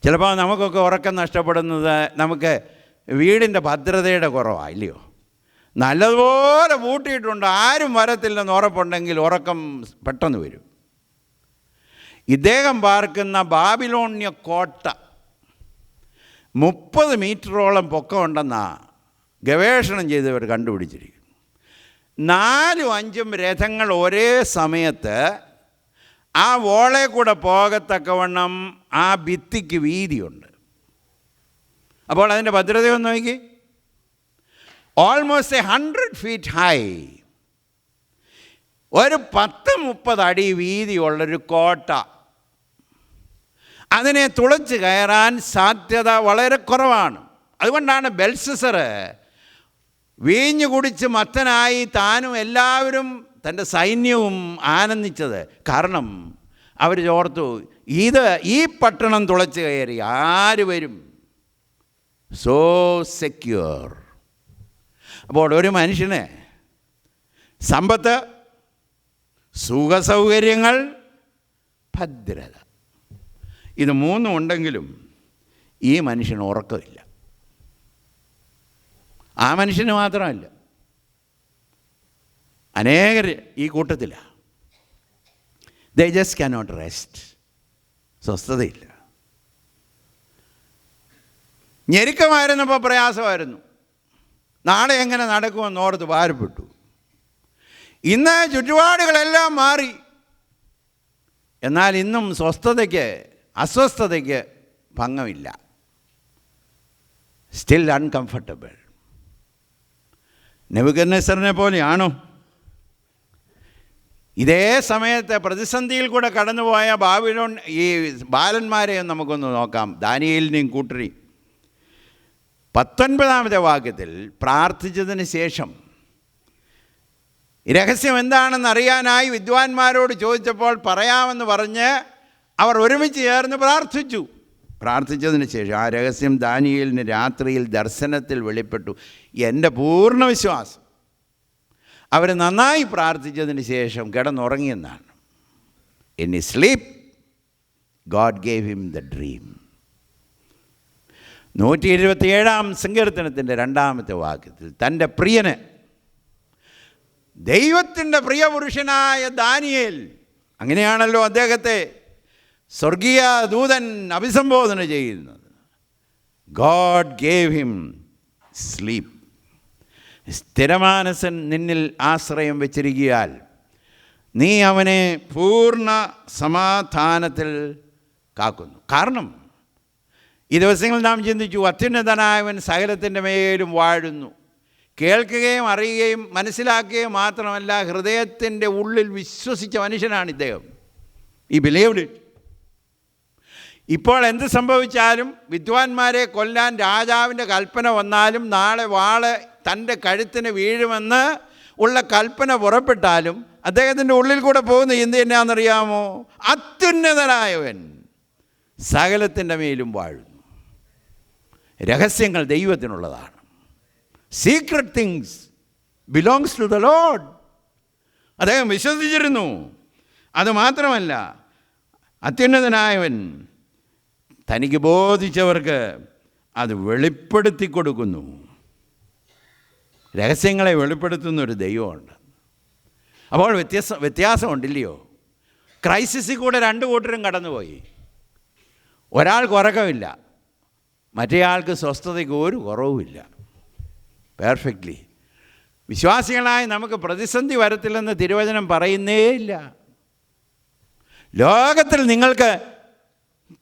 ചിലപ്പോൾ നമുക്കൊക്കെ ഉറക്കം നഷ്ടപ്പെടുന്നത് നമുക്ക് വീടിൻ്റെ ഭദ്രതയുടെ കുറവാണ്, ഇല്ലയോ? നല്ലതുപോലെ പൂട്ടിയിട്ടുണ്ട്, ആരും വരത്തില്ലെന്ന് ഉറപ്പുണ്ടെങ്കിൽ ഉറക്കം പെട്ടെന്ന് വരും. ഇദ്ദേഹം പാർക്കുന്ന ബാബിലോണ്യ കോട്ട 30 മീറ്ററോളം പൊക്കമുണ്ടെന്നാണ് ഗവേഷണം ചെയ്തവർ കണ്ടുപിടിച്ചിരിക്കുന്നു. 4-5 രഥങ്ങൾ ഒരേ സമയത്ത് ആ വോളെ കൂടെ പോകത്തക്കവണ്ണം ആ ഭിത്തിക്ക് വീതിയുണ്ട്. അപ്പോൾ അതിൻ്റെ ഭദ്രതയൊന്ന് നോക്കി. ഓൾമോസ്റ്റ് 100 feet ഹൈ, ഒരു 10-30 അടി വീതിയുള്ളൊരു കോട്ട. അതിനെ തുളച്ച് കയറാൻ സാധ്യത വളരെ കുറവാണ്. അതുകൊണ്ടാണ് ബെൽഷസ്സർ വീഞ്ഞു കുടിച്ച് മത്തനായി താനും എല്ലാവരും തൻ്റെ സൈന്യവും ആനന്ദിച്ചത്. കാരണം അവർ ഓർത്തു, ഈ പട്ടണം തുളച്ച് കയറി ആര് വരും? So secure. അപ്പോൾ ഒരു മനുഷ്യന് സമ്പത്ത്, സുഖസൗകര്യങ്ങൾ, ഭദ്രത, ഇത് 3 ഉണ്ടെങ്കിലും ഈ മനുഷ്യന് ഉറക്കമില്ല. ആ മനുഷ്യന് മാത്രമല്ല, അനേകർ ഈ കൂട്ടത്തിലാണ്. They just cannot rest. സ്വസ്ഥതയില്ല. ഞെരുക്കമായിരുന്നപ്പോൾ പ്രയാസമായിരുന്നു, നാളെ എങ്ങനെ നടക്കുമെന്ന് ഓർത്ത് ഭാരപ്പെട്ടു. ഇന്ന് ചുറ്റുപാടുകളെല്ലാം മാറി. എന്നാൽ ഇന്നും അസ്വസ്ഥതയ്ക്ക് ഭംഗമില്ല. Still uncomfortable. നെബൂഖദ്നേസറിനെ പോലെയാണോ? ഇതേ സമയത്ത് പ്രതിസന്ധിയിൽ കൂടെ കടന്നുപോയ ഈ ബാലന്മാരെയും നമുക്കൊന്ന് നോക്കാം. ദാനിയേലിനെയും കൂട്ടരി 19-ാമത്തെ വാക്യത്തിൽ പ്രാർത്ഥിച്ചതിന് ശേഷം രഹസ്യം എന്താണെന്ന് അറിയാനായി വിദ്വാൻമാരോട് ചോദിച്ചപ്പോൾ പറയാമെന്ന് പറഞ്ഞ് അവർ ഒരുമിച്ച് ചേർന്ന് പ്രാർത്ഥിച്ചതിന് ശേഷം ആ രഹസ്യം ദാനിയേലിന് രാത്രിയിൽ ദർശനത്തിൽ വെളിപ്പെട്ടു. എൻ്റെ പൂർണ്ണ വിശ്വാസം അവർ നന്നായി പ്രാർത്ഥിച്ചതിന് ശേഷം കിടന്നുറങ്ങിയെന്നാണ്. In his sleep God gave him the dream. 127-ാം സങ്കീർത്തനത്തിൻ്റെ 2-ാമത്തെ വാക്യത്തിൽ തൻ്റെ പ്രിയന്, ദൈവത്തിൻ്റെ പ്രിയപുരുഷനായ ദാനിയേൽ, അങ്ങനെയാണല്ലോ അദ്ദേഹത്തെ സ്വർഗീയ ദൂതൻ അഭിസംബോധന ചെയ്യുന്നത്. God gave him sleep. സ്ഥിരമാനസൻ നിന്നിൽ ആശ്രയം വെച്ചിരിക്കുകയാൽ നീ അവനെ പൂർണ്ണ സമാധാനത്തിൽ കാക്കുന്നു. കാരണം ഈ ദിവസങ്ങളിൽ നാം ചിന്തിച്ചു, അത്യുന്നതനായവൻ സകലത്തിൻ്റെ മേലും വാഴുന്നു. കേൾക്കുകയും അറിയുകയും മനസ്സിലാക്കുകയും മാത്രമല്ല, ഹൃദയത്തിൻ്റെ ഉള്ളിൽ വിശ്വസിച്ച മനുഷ്യനാണ് ഇദ്ദേഹം. ഈ ബിലീവ്ഡ് ഇറ്റ്. ഇപ്പോൾ എന്ത് സംഭവിച്ചാലും, വിദ്വാൻമാരെ കൊല്ലാൻ രാജാവിൻ്റെ കൽപ്പന വന്നാലും, നാളെ വാള് തൻ്റെ കഴുത്തിന് വീഴുമെന്ന് ഉള്ള കൽപ്പന പുറപ്പെട്ടാലും, അദ്ദേഹത്തിൻ്റെ ഉള്ളിൽ കൂടെ പോകുന്ന ചിന്ത എന്നാണെന്നറിയാമോ? അത്യുന്നതനായവൻ സകലത്തിൻ്റെ മേലും വാഴുന്നു. രഹസ്യങ്ങൾ ദൈവത്തിനുള്ളതാണ്. Secret things belongs to the Lord. അദ്ദേഹം വിശ്വസിച്ചിരുന്നു. അതുമാത്രമല്ല, അത്യുന്നതനായവൻ തനിക്ക് ബോധിച്ചവർക്ക് അത് വെളിപ്പെടുത്തി കൊടുക്കുന്നു. രഹസ്യങ്ങളെ വെളിപ്പെടുത്തുന്നൊരു ദൈവമുണ്ട്. അപ്പോൾ വ്യത്യാസമുണ്ടില്ലയോ? ക്രൈസിസിൽ കൂടെ 2 കൂട്ടരും കടന്നുപോയി. ഒരാൾക്ക് ഉറക്കമില്ല, മറ്റേയാൾക്ക് സ്വസ്ഥതയ്ക്ക് ഒരു കുറവുമില്ല. പെർഫെക്റ്റ്ലി. വിശ്വാസികളായി നമുക്ക് പ്രതിസന്ധി വരത്തില്ലെന്ന് തിരുവചനം പറയുന്നേ ഇല്ല. ലോകത്തിൽ നിങ്ങൾക്ക്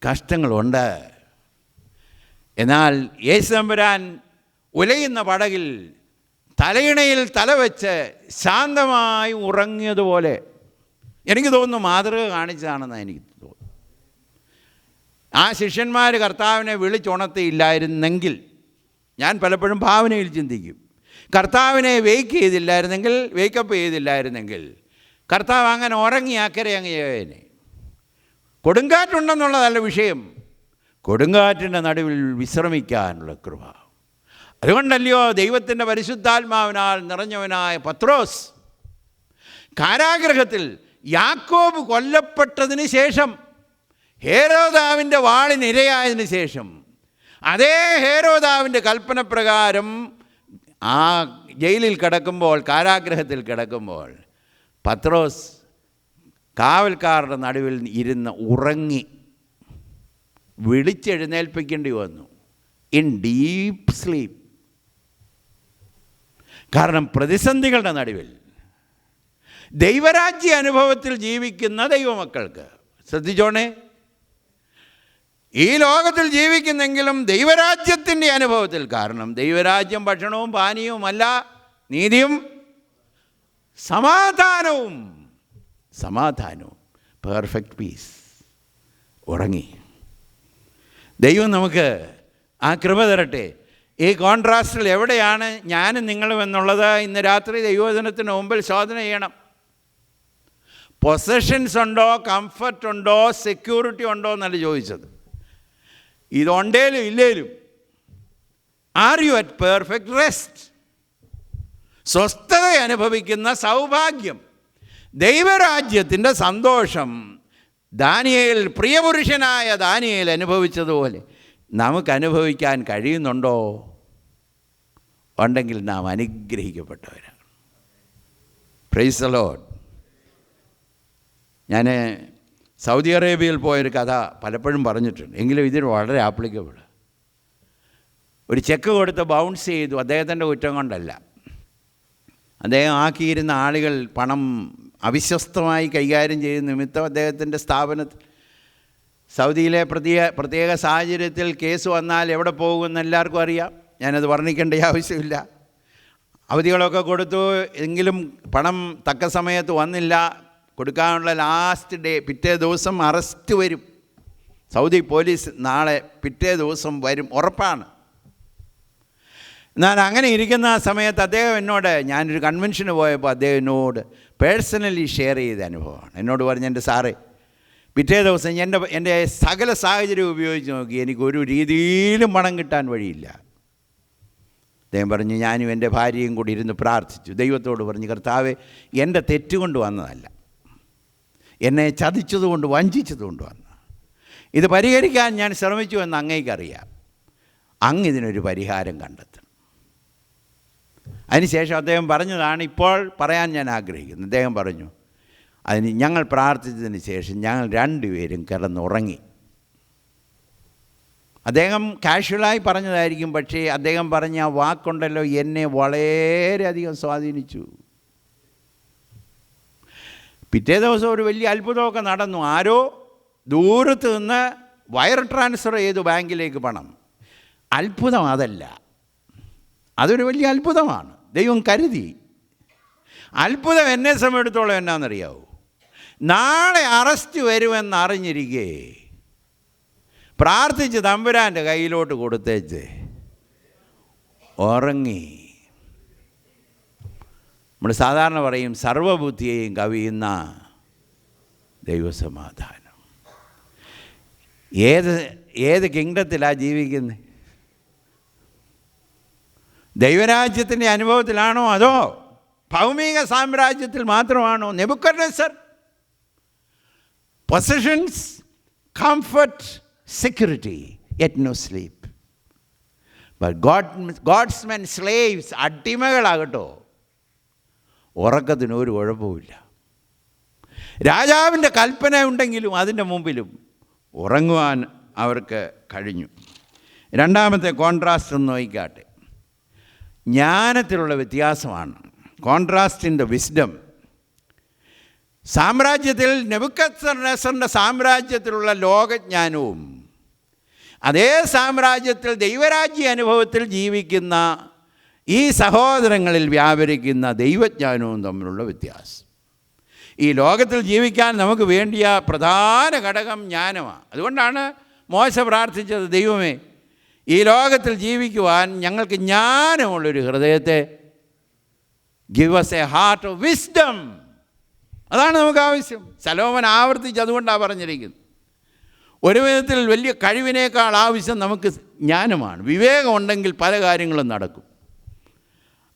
കഷ്ടങ്ങളുണ്ട്. എന്നാൽ യേശു തമ്പുരാൻ ഉലയുന്ന പടകിൽ തലയിണയിൽ തലവെച്ച് ശാന്തമായി ഉറങ്ങിയതുപോലെ, എനിക്ക് തോന്നുന്നു മാതൃക കാണിച്ചതാണെന്ന് എനിക്ക് തോന്നുന്നു. ആ ശിഷ്യന്മാർ കർത്താവിനെ വിളിച്ചുണർത്തിയില്ലായിരുന്നെങ്കിൽ, ഞാൻ പലപ്പോഴും ഭാവനയിൽ ചിന്തിക്കും, കർത്താവിനെ വേക്കപ്പ് ചെയ്തില്ലായിരുന്നെങ്കിൽ കർത്താവ് അങ്ങനെ ഉറങ്ങി അക്കരെ അങ്ങേനെ. കൊടുങ്കാറ്റുണ്ടെന്നുള്ളതല്ല വിഷയം, കൊടുങ്കാറ്റിൻ്റെ നടുവിൽ വിശ്രമിക്കാനുള്ള കൃപ. അതുകൊണ്ടല്ലയോ ദൈവത്തിൻ്റെ പരിശുദ്ധാത്മാവിനാൽ നിറഞ്ഞവനായ പത്രോസ് കാരാഗൃഹത്തിൽ യാക്കോബ് കൊല്ലപ്പെട്ടതിന് ശേഷം ഹേരോദാവിൻ്റെ വാളിനിരയായതിനു ശേഷം അതേ ഹേരോദാവിൻ്റെ കൽപ്പനപ്രകാരം ആ ജയിലിൽ കിടക്കുമ്പോൾ, കാരാഗ്രഹത്തിൽ കിടക്കുമ്പോൾ, പത്രോസ് കാവൽക്കാരുടെ നടുവിൽ ഇരുന്ന് ഉറങ്ങി. വിളിച്ചെഴുന്നേൽപ്പിക്കേണ്ടി വന്നു, ഇൻ ഡീപ്പ് സ്ലീപ്പ്. കാരണം പ്രതിസന്ധികളുടെ നടുവിൽ ദൈവരാജ്യ അനുഭവത്തിൽ ജീവിക്കുന്ന ദൈവമക്കൾക്ക്, ശ്രദ്ധിച്ചോണേ, ഈ ലോകത്തിൽ ജീവിക്കുന്നെങ്കിലും ദൈവരാജ്യത്തിൻ്റെ അനുഭവത്തിൽ. കാരണം ദൈവരാജ്യം ഭക്ഷണവും പാനീയവുമല്ല, നീതിയും സമാധാനവും. Perfect piece. ഉറങ്ങി. ദൈവം നമുക്ക് ആ കൃപ തരട്ടെ. ഈ കോൺട്രാസ്റ്റിൽ എവിടെയാണ് ഞാനും നിങ്ങളും എന്നുള്ളത് ഇന്ന് രാത്രി ദൈവവചനത്തിന് മുമ്പിൽ ശോധന ചെയ്യണം. പൊസഷൻസ് ഉണ്ടോ, കംഫർട്ട് ഉണ്ടോ, സെക്യൂരിറ്റി ഉണ്ടോ എന്നല്ല ചോദിച്ചത്. ഇതുണ്ടേലും ഇല്ലേലും are you at perfect rest? സ്വസ്ഥത അനുഭവിക്കുന്ന സൗഭാഗ്യം, ദൈവരാജ്യത്തിൻ്റെ സന്തോഷം ദാനിയേൽ, പ്രിയപുരുഷനായ ദാനിയേൽ അനുഭവിച്ചതുപോലെ നമുക്ക് അനുഭവിക്കാൻ കഴിയുന്നുണ്ടോ? ഉണ്ടെങ്കിൽ നാം അനുഗ്രഹിക്കപ്പെട്ടവരാണ്. Praise the Lord. ഞാൻ സൗദി അറേബ്യയിൽ പോയൊരു കഥ പലപ്പോഴും പറഞ്ഞിട്ടുണ്ട്, എങ്കിലും ഇതിന് വളരെ ആപ്ലിക്കബിൾ. ഒരു ചെക്ക് കൊടുത്ത് ബൗൺസ് ചെയ്തു. അദ്ദേഹത്തിൻ്റെ കുറ്റം കൊണ്ടല്ല. അദ്ദേഹം ആക്കിയിരുന്ന ആളുകൾ പണം അവിശ്വസ്തമായി കൈകാര്യം ചെയ്യുന്ന നിമിത്തം അദ്ദേഹത്തിൻ്റെ സ്ഥാപനത്തിൽ, സൗദിയിലെ പ്രത്യേക സാഹചര്യത്തിൽ കേസ് വന്നാൽ എവിടെ പോകുമെന്ന് എല്ലാവർക്കും അറിയാം. ഞാനത് വർണ്ണിക്കേണ്ട ആവശ്യമില്ല. അവധികളൊക്കെ കൊടുത്തു, എങ്കിലും പണം തക്ക സമയത്ത് വന്നില്ല. കൊടുക്കാനുള്ള ലാസ്റ്റ് ഡേ, പിറ്റേ ദിവസം അറസ്റ്റ് വരും. സൗദി പോലീസ് നാളെ പിറ്റേ ദിവസം വരും, ഉറപ്പാണ്. എന്നാൽ അങ്ങനെ ഇരിക്കുന്ന ആ സമയത്ത് അദ്ദേഹം എന്നോട്, ഞാനൊരു കൺവെൻഷന് പോയപ്പോൾ അദ്ദേഹം എന്നോട് പേഴ്സണലി ഷെയർ ചെയ്ത അനുഭവമാണ്. എന്നോട് പറഞ്ഞു, എൻ്റെ സാറേ, പിറ്റേ ദിവസം എൻ്റെ സകല സാഹചര്യം ഉപയോഗിച്ച് നോക്കി, എനിക്കൊരു രീതിയിലും പണം കിട്ടാൻ വഴിയില്ല. അദ്ദേഹം പറഞ്ഞു, ഞാനും എൻ്റെ ഭാര്യയും കൂടി ഇരുന്ന് പ്രാർത്ഥിച്ചു. ദൈവത്തോട് പറഞ്ഞു, കർത്താവേ, എൻ്റെ തെറ്റുകൊണ്ട് വന്നതല്ല, എന്നെ ചതിച്ചതുകൊണ്ട്, വഞ്ചിച്ചതുകൊണ്ട് വന്ന. ഇത് പരിഹരിക്കാൻ ഞാൻ ശ്രമിച്ചു എന്ന് അങ്ങേക്കറിയാം. അങ്ങ് ഇതിനൊരു പരിഹാരം കണ്ടെത്തണം. അതിനുശേഷം അദ്ദേഹം പറഞ്ഞതാണ് ഇപ്പോൾ പറയാൻ ഞാൻ ആഗ്രഹിക്കുന്നത്. അദ്ദേഹം പറഞ്ഞു, അതിന് ഞങ്ങൾ പ്രാർത്ഥിച്ചതിന് ശേഷം ഞങ്ങൾ രണ്ടുപേരും കിടന്നുറങ്ങി. അദ്ദേഹം കാഷ്വലായി പറഞ്ഞതായിരിക്കും, പക്ഷേ അദ്ദേഹം പറഞ്ഞ ആ വാക്കുണ്ടല്ലോ, എന്നെ വളരെയധികം സ്വാധീനിച്ചു. പിറ്റേ ദിവസം ഒരു വലിയ അത്ഭുതമൊക്കെ നടന്നു. ആരോ ദൂരത്ത് നിന്ന് വയർ ട്രാൻസ്ഫർ ചെയ്തു ബാങ്കിലേക്ക് പണം. അത്ഭുതം അതല്ല, അതൊരു വലിയ അത്ഭുതമാണ്. ദൈവം കരുതി. അത്ഭുതം എന്നെ സമയത്തോളം എന്നാണെന്നറിയാവൂ, നാളെ അറസ്റ്റ് വരുമെന്നറിഞ്ഞിരിക്കേ പ്രാർത്ഥിച്ച് തമ്പുരാൻ്റെ കയ്യിലോട്ട് കൊടുത്തേച്ച് ഉറങ്ങി. നമ്മൾ സാധാരണ പറയും, സർവബുദ്ധിയെയും കവിയുന്ന ദൈവസമാധാനം. ഏത് കിങ്ഡത്തിലാണ് ജീവിക്കുന്നത്? ദൈവരാജ്യത്തിൻ്റെ അനുഭവത്തിലാണോ, അതോ ഭൗമിക സാമ്രാജ്യത്തിൽ മാത്രമാണോ? Nebuchadnezzar possessions, comfort, security, yet no sleep. But God's men slaves, അടിമകളാകട്ടോ, ഉറക്കത്തിന് ഒരു കുഴപ്പമില്ല. രാജാവിൻ്റെ കൽപ്പന ഉണ്ടെങ്കിലും അതിൻ്റെ മുമ്പിലും ഉറങ്ങുവാൻ അവർക്ക് കഴിഞ്ഞു. രണ്ടാമത്തെ കോൺട്രാസ്റ്റ് ഒന്ന് നോക്കിക്കാട്ടെ. ജ്ഞാനത്തിലുള്ള വ്യത്യാസമാണ്. Contrast in the wisdom. സാമ്രാജ്യത്തിൽ നെബൂഖദ്നേസറിൻ്റെ സാമ്രാജ്യത്തിലുള്ള ലോകജ്ഞാനവും അതേ സാമ്രാജ്യത്തിൽ ദൈവരാജ്യ അനുഭവത്തിൽ ജീവിക്കുന്ന ഈ സഹോദരങ്ങളിൽ വ്യാപരിക്കുന്ന ദൈവജ്ഞാനവും തമ്മിലുള്ള വ്യത്യാസം. ഈ ലോകത്തിൽ ജീവിക്കാൻ നമുക്ക് വേണ്ടിയ പ്രധാന ഘടകം ജ്ഞാനമാണ്. അതുകൊണ്ടാണ് മോശ പ്രാർത്ഥിച്ചത്, ദൈവമേ, ഈ ലോകത്തിൽ ജീവിക്കുവാൻ ഞങ്ങൾക്ക് ജ്ഞാനമുള്ളൊരു ഹൃദയത്തെ, give us a heart of wisdom. അതാണ് നമുക്ക് ആവശ്യം. ശലോമോൻ ആവർത്തിച്ച് അതുകൊണ്ടാണ് പറഞ്ഞിരിക്കുന്നത്. ഒരു വിധത്തിൽ വലിയ കഴിവിനേക്കാൾ ആവശ്യം നമുക്ക് ജ്ഞാനമാണ്. വിവേകമുണ്ടെങ്കിൽ പല കാര്യങ്ങളും നടക്കും.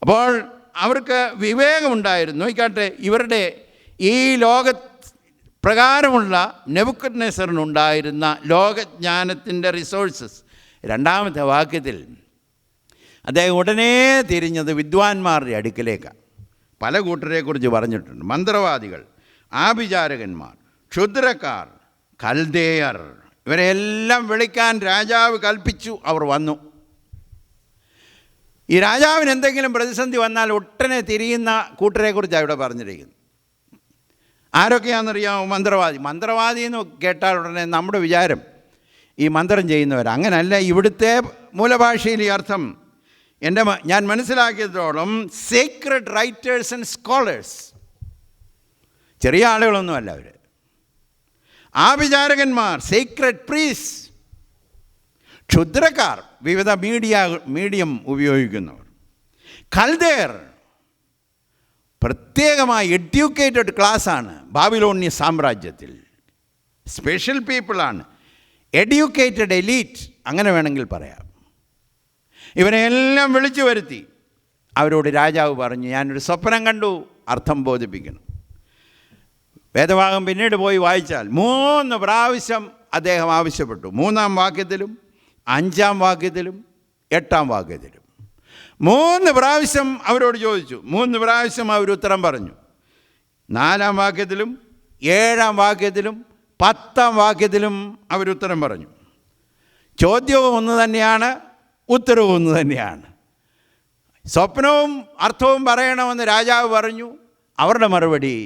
അപ്പോൾ അവർക്ക് വിവേകമുണ്ടായിരുന്നു. നോക്കിക്കാട്ടെ, ഇവരുടെ ഈ പ്രകാരമുള്ള നെബൂഖദ്നേസറിനുണ്ടായിരുന്ന ലോകജ്ഞാനത്തിൻ്റെ റിസോഴ്സസ്. രണ്ടാമത്തെ വാക്യത്തിൽ അദ്ദേഹം ഉടനെ തിരിഞ്ഞത് വിദ്വാൻമാരുടെ അടുക്കലേക്കാണ്. പല കൂട്ടരെക്കുറിച്ച് പറഞ്ഞിട്ടുണ്ട്. മന്ത്രവാദികൾ, ആഭിചാരകന്മാർ, ക്ഷുദ്രക്കാർ, കൽദേയർ, ഇവരെല്ലാം വിളിക്കാൻ രാജാവ് കൽപ്പിച്ചു. അവർ വന്നു. ഈ രാജാവിന് എന്തെങ്കിലും പ്രതിസന്ധി വന്നാൽ ഒട്ടനെ തിരിയുന്ന കൂട്ടരെക്കുറിച്ചാണ് ഇവിടെ പറഞ്ഞിരിക്കുന്നത്. ആരൊക്കെയാണെന്നറിയാമോ? മന്ത്രവാദി എന്ന് കേട്ടാൽ ഉടനെ നമ്മുടെ വിചാരം ഈ മന്ത്രം ചെയ്യുന്നവർ. അങ്ങനല്ല. ഇവിടുത്തെ മൂലഭാഷയിൽ ഈ അർത്ഥം ഞാൻ മനസ്സിലാക്കിയതോളം സീക്രട്ട് റൈറ്റേഴ്സ് ആൻഡ് സ്കോളേഴ്സ്. ചെറിയ ആളുകളൊന്നുമല്ല അവർ. ആഭിചാരകന്മാർ, സീക്രട്ട് പ്രീസ്, ക്ഷുദ്രക്കാർ, വിവിധ മീഡിയം ഉപയോഗിക്കുന്നവർ, കൽദേർ, പ്രത്യേകമായി എഡ്യൂക്കേറ്റഡ് ക്ലാസ്സാണ് ബാബിലോണിയ സാമ്രാജ്യത്തിൽ. സ്പെഷ്യൽ പീപ്പിളാണ്, എഡ്യൂക്കേറ്റഡ് എലീറ്റ്, അങ്ങനെ വേണമെങ്കിൽ പറയാം. ഇവരെല്ലാം വിളിച്ചു വരുത്തി. അവരോട് രാജാവ് പറഞ്ഞു, ഞാനൊരു സ്വപ്നം കണ്ടു, അർത്ഥം ബോധിപ്പിക്കണം. വേദഭാഗം പിന്നീട് പോയി വായിച്ചാൽ 3 പ്രാവശ്യം അദ്ദേഹം ആവശ്യപ്പെട്ടു. 3-ാം വാക്യത്തിലും 5-ാം വാക്യത്തിലും 8-ാം വാക്യത്തിലും 3 പ്രാവശ്യം അവരോട് ചോദിച്ചു. 3 പ്രാവശ്യം അവർ ഉത്തരം പറഞ്ഞു. 4-ാം വാക്യത്തിലും 7-ാം വാക്യത്തിലും 10-ാം വാക്യത്തിലും അവരുത്തരം പറഞ്ഞു. ചോദ്യവും ഒന്ന് തന്നെയാണ്, ഉത്തരവും ഒന്ന് തന്നെയാണ്. സ്വപ്നവും അർത്ഥവും പറയണമെന്ന് രാജാവ് പറഞ്ഞു. അവരുടെ മറുപടി,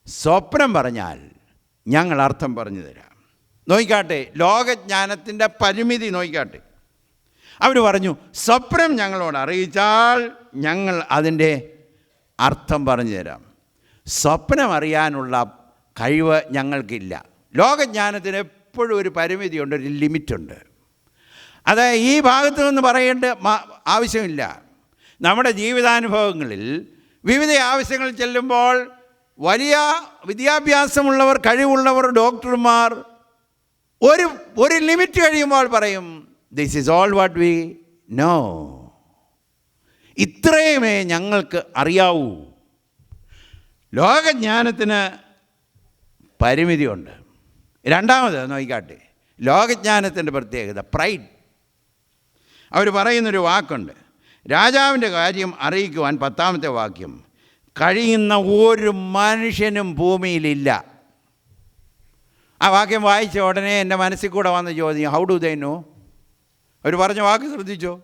സ്വപ്നം പറഞ്ഞാൽ ഞങ്ങൾ അർത്ഥം പറഞ്ഞു തരാം. നോക്കിക്കാട്ടെ, ലോകജ്ഞാനത്തിൻ്റെ പരിമിതി നോക്കിക്കാട്ടെ. അവർ പറഞ്ഞു, സ്വപ്നം ഞങ്ങളോട് അറിയിച്ചാൽ ഞങ്ങൾ അതിൻ്റെ അർത്ഥം പറഞ്ഞു തരാം. സ്വപ്നം അറിയാനുള്ള കഴിവ് ഞങ്ങൾക്കില്ല. ലോകജ്ഞാനത്തിന് എപ്പോഴും ഒരു പരിമിതിയുണ്ട്, ഒരു ലിമിറ്റുണ്ട്. അത് ഈ ഭാഗത്ത് നിന്ന് പറയേണ്ട ആവശ്യമില്ല. നമ്മുടെ ജീവിതാനുഭവങ്ങളിൽ വിവിധ ആവശ്യങ്ങൾ ചെല്ലുമ്പോൾ വലിയ വിദ്യാഭ്യാസമുള്ളവർ, കഴിവുള്ളവർ, ഡോക്ടർമാർ ഒരു ലിമിറ്റ് കഴിയുമ്പോൾ പറയും, this is all what we know. ഇത്രയുമേ ഞങ്ങൾക്ക് അറിയാവൂ. ലോകജ്ഞാനത്തിന് പരിമിതിയുണ്ട്. രണ്ടാമത് നോക്കിക്കാട്ടെ, ലോകജ്ഞാനത്തിൻ്റെ പ്രത്യേകത പ്രൈഡ്. അവർ പറയുന്നൊരു വാക്കുണ്ട്, രാജാവിൻ്റെ കാര്യം അറിയിക്കുവാൻ 10-ാമത്തെ വാക്യം, കഴിയുന്ന ഒരു മനുഷ്യനും ഭൂമിയിലില്ല. ആ വാക്യം വായിച്ച ഉടനെ എൻ്റെ മനസ്സിൽ കൂടെ വന്ന ചോദ്യം, ഹൗ ഡു ദേ നോ? അവർ പറഞ്ഞ വാക്ക് ശ്രദ്ധിച്ചോ?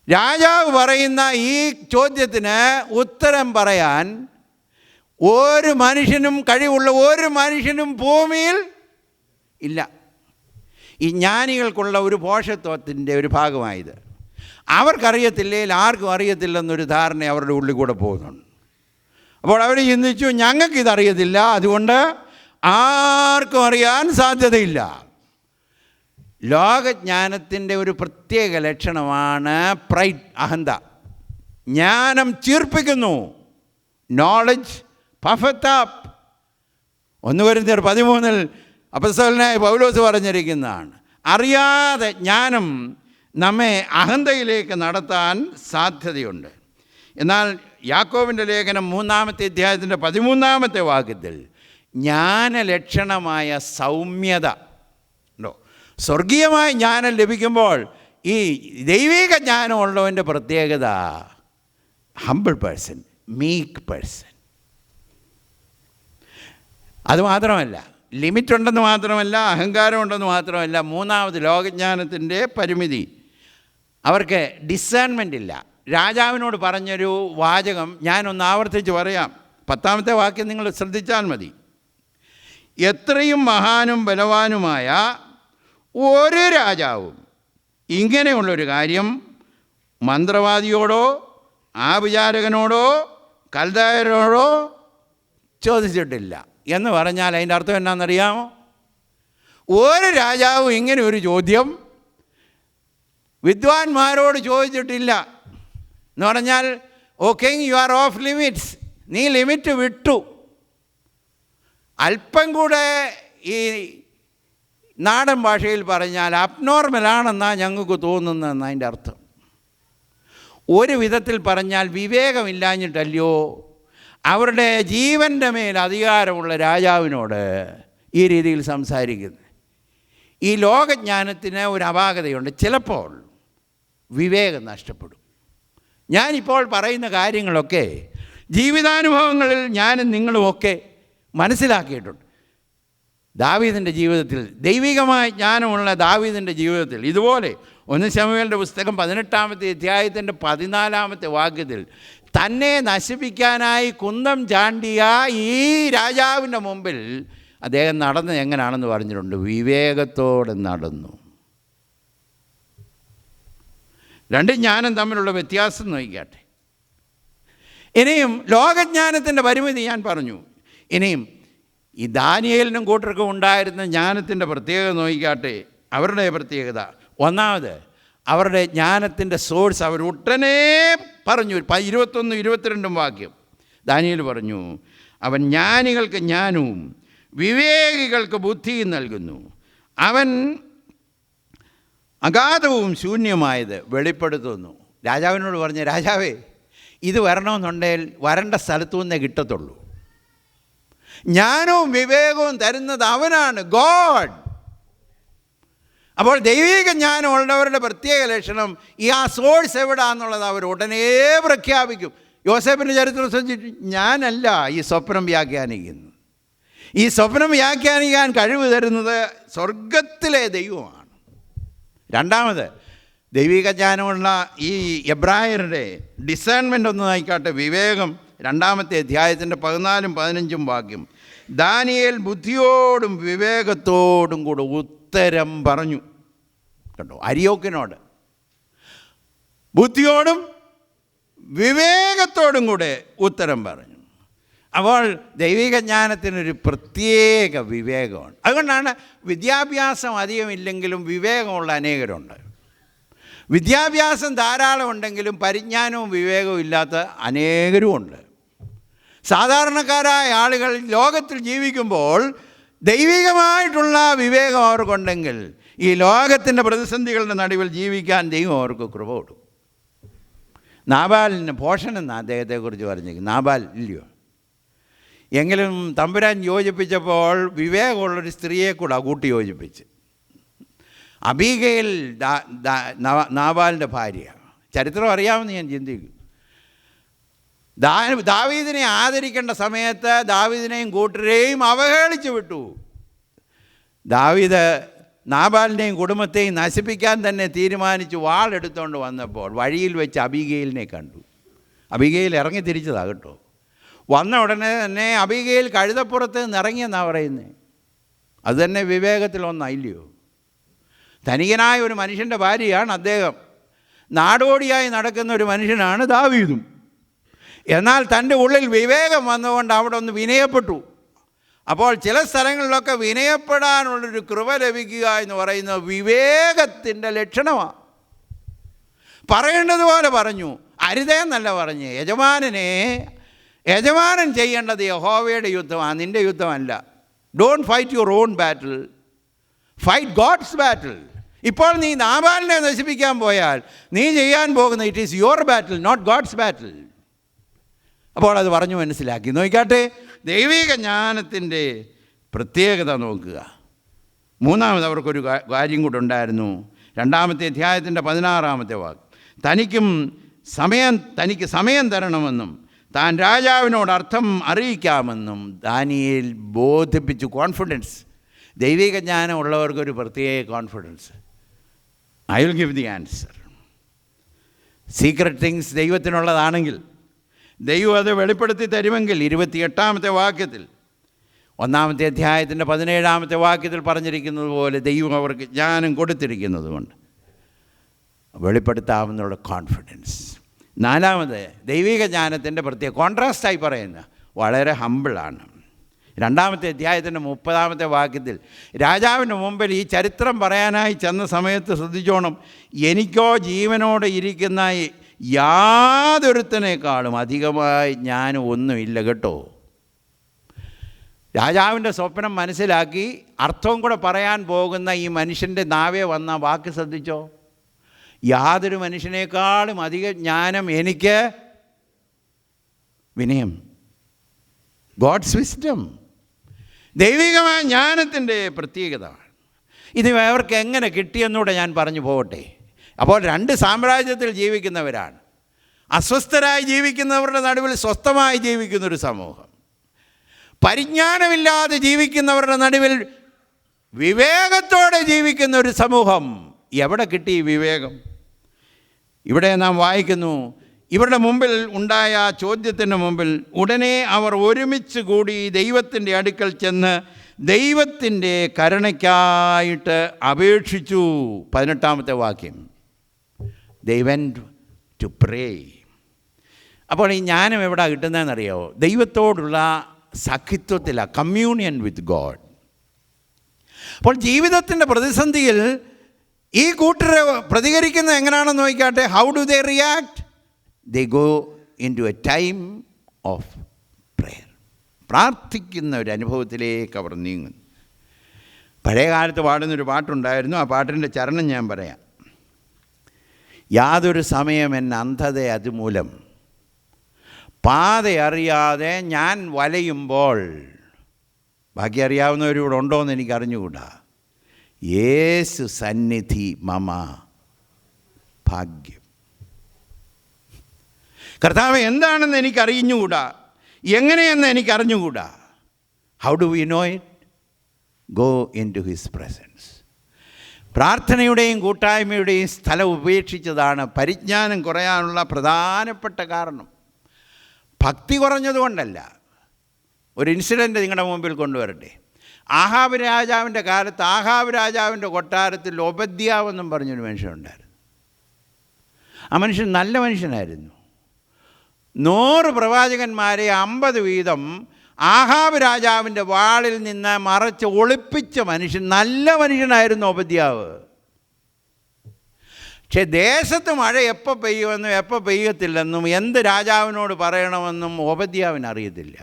രാജാവ് പറയുന്ന ഈ ചോദ്യത്തിന് ഉത്തരം പറയാൻ ഒരു മനുഷ്യനും, കഴിവുള്ള ഒരു മനുഷ്യനും ഭൂമിയിൽ ഇല്ല. ഈ ജ്ഞാനികൾക്കുള്ള ഒരു പോഷത്വത്തിൻ്റെ ഒരു ഭാഗമായത്. അവർക്കറിയത്തില്ലെങ്കിൽ ആർക്കും അറിയത്തില്ലെന്നൊരു ധാരണ അവരുടെ ഉള്ളിൽ കൂടെ പോകുന്നുണ്ട്. അപ്പോൾ അവർ ചിന്തിച്ചു, ഞങ്ങൾക്കിതറിയത്തില്ല, അതുകൊണ്ട് ആർക്കും അറിയാൻ സാധ്യതയില്ല. ലോകജ്ഞാനത്തിൻ്റെ ഒരു പ്രത്യേക ലക്ഷണമാണ് പ്രൈഡ്, അഹന്ത. ജ്ഞാനം ചീർപ്പിക്കുന്നു. Knowledge പഫത്ത് up. 1 കൊരിന്ത്യർ 13 അപ്പോസ്തലനായ പൗലോസ് പറഞ്ഞിരിക്കുന്നതാണ്. അറിയാതെ ജ്ഞാനം നമ്മെ അഹന്തയിലേക്ക് നടത്താൻ സാധ്യതയുണ്ട്. എന്നാൽ യാക്കോബിൻ്റെ ലേഖനം 3-ാമത്തെ അധ്യായത്തിൻ്റെ 13-ാമത്തെ വാക്യത്തിൽ ജ്ഞാനലക്ഷണമായ സൗമ്യത ഉണ്ടോ? സ്വർഗീയമായ ജ്ഞാനം ലഭിക്കുമ്പോൾ ഈ ദൈവിക ജ്ഞാനമുള്ളവൻ്റെ പ്രത്യേകത ഹംബിൾ പേഴ്സൺ, മീക്ക് പേഴ്സൺ. അതുമാത്രമല്ല, ലിമിറ്റുണ്ടെന്ന് മാത്രമല്ല, അഹങ്കാരമുണ്ടെന്ന് മാത്രമല്ല, 3-ാമത് ലോകജ്ഞാനത്തിൻ്റെ പരിമിതി. അവർക്ക് ഡിസേൺമെൻ്റ് ഇല്ല. രാജാവിനോട് പറഞ്ഞൊരു വാചകം ഞാനൊന്ന് ആവർത്തിച്ച് പറയാം. 10-ാമത്തെ വാക്യം നിങ്ങൾ ശ്രദ്ധിച്ചാൽ മതി. എത്രയും മഹാനും ബലവാനുമായ ഒരു രാജാവും ഇങ്ങനെയുള്ളൊരു കാര്യം മന്ത്രവാദിയോടോ ആഭിചാരകനോടോ കൽദായരോടോ ചോദിച്ചിട്ടില്ല എന്ന് പറഞ്ഞാൽ അതിൻ്റെ അർത്ഥം എന്നാണെന്നറിയാമോ? ഒരു രാജാവും ഇങ്ങനെ ഒരു ചോദ്യം വിദ്വാൻമാരോട് ചോദിച്ചിട്ടില്ല എന്ന് പറഞ്ഞാൽ, O king, you are off limits, നീ ലിമിറ്റ് വിട്ടു. അല്പം കൂടെ ഈ നാടൻ ഭാഷയിൽ പറഞ്ഞാൽ അബ്നോർമലാണെന്നാണ് ഞങ്ങൾക്ക് തോന്നുന്നതെന്ന് അതിൻ്റെ അർത്ഥം. ഒരു വിധത്തിൽ പറഞ്ഞാൽ വിവേകമില്ലാഞ്ഞിട്ടല്ലയോ, അവരുടെ ജീവൻ്റെ മേൽ അധികാരമുള്ള രാജാവിനോട് ഈ രീതിയിൽ സംസാരിക്കുന്നത്. ഈ ലോകജ്ഞാനത്തിന് ഒരു അപാകതയുണ്ട്. ചിലപ്പോൾ വിവേകം നഷ്ടപ്പെടും. ഞാനിപ്പോൾ പറയുന്ന കാര്യങ്ങളൊക്കെ ജീവിതാനുഭവങ്ങളിൽ ഞാനും നിങ്ങളുമൊക്കെ മനസ്സിലാക്കിയിട്ടുണ്ട്. ദാവീദിൻ്റെ ജീവിതത്തിൽ, ദൈവികമായ ജ്ഞാനമുള്ള ദാവീദിൻ്റെ ജീവിതത്തിൽ ഇതുപോലെ 1 ശമൂവേലിൻ്റെ പുസ്തകം 18-ാമത്തെ അധ്യായത്തിൻ്റെ 14-ാമത്തെ വാക്യത്തിൽ തന്നെ നശിപ്പിക്കാനായി കുന്തം ചാണ്ടിയ ഈ രാജാവിൻ്റെ മുമ്പിൽ അദ്ദേഹം നടന്നത് എങ്ങനെയാണെന്ന് പറഞ്ഞിട്ടുണ്ട്. വിവേകത്തോടെ നടന്നു. രണ്ടും ജ്ഞാനം തമ്മിലുള്ള വ്യത്യാസം നോക്കിക്കാട്ടെ. ഇനിയും ലോകജ്ഞാനത്തിൻ്റെ പരിമിതി ഞാൻ പറഞ്ഞു. ഇനിയും ഈ ദാനിയേലിനും കൂട്ടർക്കും ഉണ്ടായിരുന്ന ജ്ഞാനത്തിൻ്റെ പ്രത്യേകത നോക്കിക്കാട്ടെ. അവരുടെ പ്രത്യേകത, ഒന്നാമത് അവരുടെ ജ്ഞാനത്തിൻ്റെ സോഴ്സ് അവർ ഉടനെ പറഞ്ഞു. 21, 22 വാക്യം ദാനിയേൽ പറഞ്ഞു, അവൻ ജ്ഞാനികൾക്ക് ജ്ഞാനവും വിവേകികൾക്ക് ബുദ്ധിയും നൽകുന്നു. അവൻ അഗാധവും ശൂന്യമായത് വെളിപ്പെടുത്തുന്നു. രാജാവിനോട് പറഞ്ഞു, രാജാവേ, ഇത് വരണമെന്നുണ്ടെങ്കിൽ വരേണ്ട സ്ഥലത്തു നിന്നേ കിട്ടത്തുള്ളൂ. ജ്ഞാനവും വിവേകവും തരുന്നത് അവനാണ്, ഗോഡ്. അപ്പോൾ ദൈവിക ജ്ഞാനം ഉള്ളവരുടെ പ്രത്യേക ലക്ഷണം ആ സോഴ്സ് എവിടാന്നുള്ളത് അവർ ഉടനെ പ്രഖ്യാപിക്കും. യോസേഫിൻ്റെ ചരിത്രം ശ്രദ്ധിച്ചു. ഞാനല്ല ഈ സ്വപ്നം വ്യാഖ്യാനിക്കുന്നത്. ഈ സ്വപ്നം വ്യാഖ്യാനിക്കാൻ കഴിവ് തരുന്നത് സ്വർഗത്തിലെ ദൈവമാണ്. രണ്ടാമത് ദൈവിക ജ്ഞാനമുള്ള ഈ എബ്രായരുടെ ഡിസേൺമെൻ്റ് ഒന്ന് ആയിക്കാട്ടെ. വിവേകം 2-ാമത്തെ അധ്യായത്തിൻ്റെ 14, 15 വാക്യം. ദാനിയേൽ ബുദ്ധിയോടും വിവേകത്തോടും കൂടെ ഉത്തരം പറഞ്ഞു. കേട്ടോ, അരിയോക്കിനോട് ബുദ്ധിയോടും വിവേകത്തോടും കൂടെ ഉത്തരം പറഞ്ഞു. അപ്പോൾ ദൈവിക ജ്ഞാനത്തിനൊരു പ്രത്യേക വിവേകമാണ്. അതുകൊണ്ടാണ് വിദ്യാഭ്യാസം അധികമില്ലെങ്കിലും വിവേകമുള്ള അനേകരുണ്ട്. വിദ്യാഭ്യാസം ധാരാളം ഉണ്ടെങ്കിലും പരിജ്ഞാനവും വിവേകവും ഇല്ലാത്ത അനേകരുമുണ്ട്. സാധാരണക്കാരായ ആളുകൾ ലോകത്തിൽ ജീവിക്കുമ്പോൾ ദൈവികമായിട്ടുള്ള വിവേകം അവർക്കുണ്ടെങ്കിൽ ഈ ലോകത്തിൻ്റെ പ്രതിസന്ധികളുടെ നടുവിൽ ജീവിക്കാൻ ദൈവം അവർക്ക് കൃപ കൊടുക്കും. നാബാലിന് ഭോഷനെന്ന് അദ്ദേഹത്തെക്കുറിച്ച് പറഞ്ഞേക്കും. നാബാൽ ഇല്ലയോ? എങ്കിലും തമ്പുരാൻ യോജിപ്പിച്ചപ്പോൾ വിവേകമുള്ളൊരു സ്ത്രീയെ കൂടെ കൂട്ടി യോജിപ്പിച്ച്. അബീഗയിൽ നാബാലിൻ്റെ ഭാര്യ. ചരിത്രം അറിയാമെന്ന് ഞാൻ ചിന്തിക്കും. ദാവീദിനെ ആദരിക്കേണ്ട സമയത്ത് ദാവീദിനെയും കൂട്ടരെയും അവഹേളിച്ചു വിട്ടു. ദാവീദ് നാബാലിനെയും കുടുംബത്തെയും നശിപ്പിക്കാൻ തന്നെ തീരുമാനിച്ച് വാളെടുത്തുകൊണ്ട് വന്നപ്പോൾ വഴിയിൽ വെച്ച് അബീഗയിലിനെ കണ്ടു. അബീഗയിൽ ഇറങ്ങി തിരിച്ചതാണ് കേട്ടോ. വന്ന ഉടനെ തന്നെ അബീഗയിൽ കഴുതപ്പുറത്ത് നിന്നിറങ്ങിയെന്നാണ് പറയുന്നത്. അത് തന്നെ വിവേകത്തിലൊന്നല്ലയോ? ധനികനായ ഒരു മനുഷ്യൻ്റെ ഭാര്യയാണ് അദ്ദേഹം. നാടോടിയായി നടക്കുന്ന ഒരു മനുഷ്യനാണ് ദാവീദും. എന്നാൽ തൻ്റെ ഉള്ളിൽ വിവേകം വന്നുകൊണ്ട് അവിടെ ഒന്ന് വിനയപ്പെട്ടു. അപ്പോൾ ചില സ്ഥലങ്ങളിലൊക്കെ വിനയപ്പെടാനുള്ളൊരു കൃപ ലഭിക്കുക എന്ന് പറയുന്നത് വിവേകത്തിൻ്റെ ലക്ഷണമാണ്. പറയേണ്ടതുപോലെ പറഞ്ഞു, അരുതേന്നല്ല പറഞ്ഞ്. യജമാനൻ ചെയ്യേണ്ടത് യഹോവയുടെ യുദ്ധമാണ്, നിൻ്റെ യുദ്ധമല്ല. Don't fight your own battle, fight God's battle. ഇപ്പോൾ നീ നാബാലിനെ നശിപ്പിക്കാൻ പോയാൽ നീ ചെയ്യാൻ പോകുന്ന it is your battle, not God's battle. അപ്പോൾ അത് പറഞ്ഞു മനസ്സിലാക്കി. നോക്കിക്കാട്ടെ, ദൈവിക ജ്ഞാനത്തിൻ്റെ പ്രത്യേകത നോക്കുക. മൂന്നാമത് അവർക്കൊരു കാര്യം കൂടെ ഉണ്ടായിരുന്നു. 2-ാമത്തെ അധ്യായത്തിൻ്റെ 16-ാമത്തെ വാക്ക്. തനിക്ക് സമയം തരണമെന്നും താൻ രാജാവിനോട് അർത്ഥം അറിയിക്കാമെന്നും ദാനിയേൽ ബോധിപ്പിച്ചു. കോൺഫിഡൻസ്. ദൈവിക ജ്ഞാനം ഉള്ളവർക്കൊരു പ്രത്യേക confidence. I will give the answer. Secret things ദൈവത്തിനുള്ളതാണെങ്കിൽ ദൈവം അത് വെളിപ്പെടുത്തി തരുമെങ്കിൽ 28-ാമത്തെ വാക്യത്തിൽ 1-ാമത്തെ അധ്യായത്തിൻ്റെ 17-ാമത്തെ വാക്യത്തിൽ പറഞ്ഞിരിക്കുന്നത് പോലെ ദൈവം അവർക്ക് ജ്ഞാനം കൊടുത്തിരിക്കുന്നത് കൊണ്ട് വെളിപ്പെടുത്താമെന്നുള്ള കോൺഫിഡൻസ്. 4-ാമത് ദൈവിക ജ്ഞാനത്തിൻ്റെ പ്രത്യേക കോൺട്രാസ്റ്റായി പറയുന്ന വളരെ ഹമ്പിളാണ്. 2-ാമത്തെ അധ്യായത്തിൻ്റെ 30-ാമത്തെ വാക്യത്തിൽ രാജാവിൻ്റെ മുമ്പിൽ ഈ ചരിത്രം പറയാനായി ചെന്ന സമയത്ത് ശ്രദ്ധിച്ചോണം, എനിക്കോ ജീവനോടെ ഇരിക്കുന്ന യാതൊരുത്തനേക്കാളും അധികമായി ജ്ഞാനം ഒന്നുമില്ല കേട്ടോ. രാജാവിൻ്റെ സ്വപ്നം മനസ്സിലാക്കി അർത്ഥവും കൂടെ പറയാൻ പോകുന്ന ഈ മനുഷ്യൻ്റെ നാവേ വന്ന വാക്ക് ശ്രദ്ധിച്ചോ, യാതൊരു മനുഷ്യനേക്കാളും അധിക ജ്ഞാനം എനിക്ക് വിനയം. ഗോഡ്സ് വിസ്ഡം, ദൈവികമായ ജ്ഞാനത്തിൻ്റെ പ്രത്യേകത. ഇത് അവർക്ക് എങ്ങനെ കിട്ടിയെന്നൂടെ ഞാൻ പറഞ്ഞു പോകട്ടെ. അപ്പോൾ രണ്ട് സാമ്രാജ്യത്തിൽ ജീവിക്കുന്നവരാണ്. അസ്വസ്ഥരായി ജീവിക്കുന്നവരുടെ നടുവിൽ സ്വസ്ഥമായി ജീവിക്കുന്നൊരു സമൂഹം, പരിജ്ഞാനമില്ലാതെ ജീവിക്കുന്നവരുടെ നടുവിൽ വിവേകത്തോടെ ജീവിക്കുന്ന ഒരു സമൂഹം. എവിടെ കിട്ടി ഈ വിവേകം? ഇവിടെ നാം വായിക്കുന്നു, ഇവരുടെ മുമ്പിൽ ഉണ്ടായ ചോദ്യത്തിന് മുമ്പിൽ ഉടനെ അവർ ഒരുമിച്ച് കൂടി ദൈവത്തിൻ്റെ അടുക്കൽ ചെന്ന് ദൈവത്തിൻ്റെ കരുണയ്ക്കായിട്ട് അപേക്ഷിച്ചു. 18-ാമത്തെ വാക്യം, they went to pray. അപ്പോൾ ഈ ജ്ഞാനം എവിടെ കിട്ടുന്നതെന്നറിയാമോ? ദൈവത്തോടുള്ള സഖിത്വത്തിലാണ്, കമ്മ്യൂണിയൻ വിത്ത് ഗോഡ്. അപ്പോൾ ജീവിതത്തിൻ്റെ പ്രതിസന്ധിയിൽ ഈ കൂട്ടരെ പ്രതികരിക്കുന്നത് എങ്ങനെയാണെന്ന് നോക്കിക്കാട്ടെ. How do they react? They go into a time of prayer. പ്രാർത്ഥിക്കുന്ന ഒരു അനുഭവത്തിലേക്ക് അവർ നീങ്ങുന്നു. പഴയ കാലത്ത് പാടുന്നൊരു പാട്ടുണ്ടായിരുന്നു. ആ പാട്ടിൻ്റെ ചരണം ഞാൻ പറയാം. യാതൊരു സമയം എന്നെ അന്ധത അതുമൂലം പാത അറിയാതെ ഞാൻ വലയുമ്പോൾ, ബാക്കി അറിയാവുന്നവരിവിടെ ഉണ്ടോയെന്ന് എനിക്ക് അറിഞ്ഞുകൂടാ, യേശു സന്നിധി മമ ഭാഗ്യം. കർത്താവ് എന്താണെന്ന് എനിക്ക് അറിഞ്ഞുകൂടാ, എങ്ങനെയെന്ന് എനിക്ക് അറിഞ്ഞുകൂടാ. How do we know it? Go into his presence. പ്രാർത്ഥനയുടെയും കൂട്ടായ്മയുടെയും സ്ഥലം ഉപേക്ഷിച്ചതാണ് പരിജ്ഞാനം കുറയാനുള്ള പ്രധാനപ്പെട്ട കാരണം. ഭക്തി കുറഞ്ഞതുകൊണ്ടല്ല. ഒരു ഇൻസിഡൻറ്റ് നിങ്ങളുടെ മുമ്പിൽ കൊണ്ടുവരട്ടെ. ആഹാബ് രാജാവിൻ്റെ കാലത്ത് ആഹാബ് രാജാവിൻ്റെ കൊട്ടാരത്തിൽ ഒബദ്യാവെന്നും പറഞ്ഞൊരു മനുഷ്യനുണ്ടായിരുന്നു. ആ മനുഷ്യൻ നല്ല മനുഷ്യനായിരുന്നു. 100 പ്രവാചകന്മാരെ 50 വീതം ആഹാബ് രാജാവിൻ്റെ വാളിൽ നിന്ന് മറച്ച് ഒളിപ്പിച്ച മനുഷ്യൻ, നല്ല മനുഷ്യനായിരുന്നു ഒബദ്യാവ്. പക്ഷേ ദേശത്ത് മഴ എപ്പോൾ പെയ്യുമെന്നും എപ്പോൾ പെയ്യത്തില്ലെന്നും എന്ത് രാജാവിനോട് പറയണമെന്നും ഒബദ്യാവിന് അറിയത്തില്ല.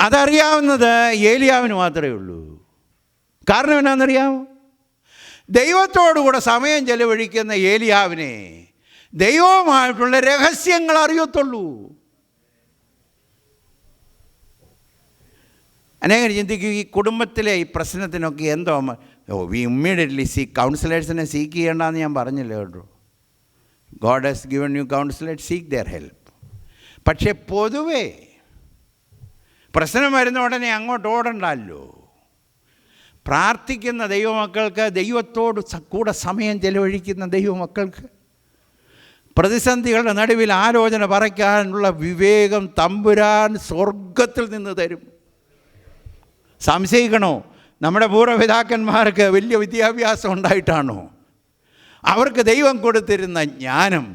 അതറിയാവുന്നത് ഏലിയാവിന് മാത്രമേ ഉള്ളൂ. കാരണം എന്നാണെന്നറിയാമോ? ദൈവത്തോടുകൂടെ സമയം ചെലവഴിക്കുന്ന ഏലിയാവിനെ ദൈവവുമായിട്ടുള്ള രഹസ്യങ്ങൾ അറിയത്തുള്ളൂ. അനേകം ചിന്തിക്കും, ഈ കുടുംബത്തിലെ ഈ പ്രശ്നത്തിനൊക്കെ എന്തോ വി ഇമ്മീഡിയറ്റ്ലി സീക്ക് കൗൺസിലേഴ്സിനെ സീക്ക് ചെയ്യേണ്ടെന്ന് ഞാൻ പറഞ്ഞില്ല കേട്ടോ. God has given you counsellors, seek their help. പക്ഷേ പൊതുവേ പ്രശ്നം വരുന്ന ഉടനെ അങ്ങോട്ട് ഓടണ്ടല്ലോ. പ്രാർത്ഥിക്കുന്ന ദൈവമക്കൾക്ക്, ദൈവത്തോട് കൂടെ സമയം ചെലവഴിക്കുന്ന ദൈവമക്കൾക്ക് പ്രതിസന്ധികളുടെ നടുവിൽ ആലോചന പറയ്ക്കാനുള്ള വിവേകം തമ്പുരാൻ സ്വർഗത്തിൽ നിന്ന് തരും. സംശയിക്കണോ? നമ്മുടെ പൂർവ്വപിതാക്കന്മാർക്ക് വലിയ വിദ്യാഭ്യാസം ഉണ്ടായിട്ടാണോ? അവർക്ക് ദൈവം കൊടുത്തിരുന്ന ജ്ഞാനം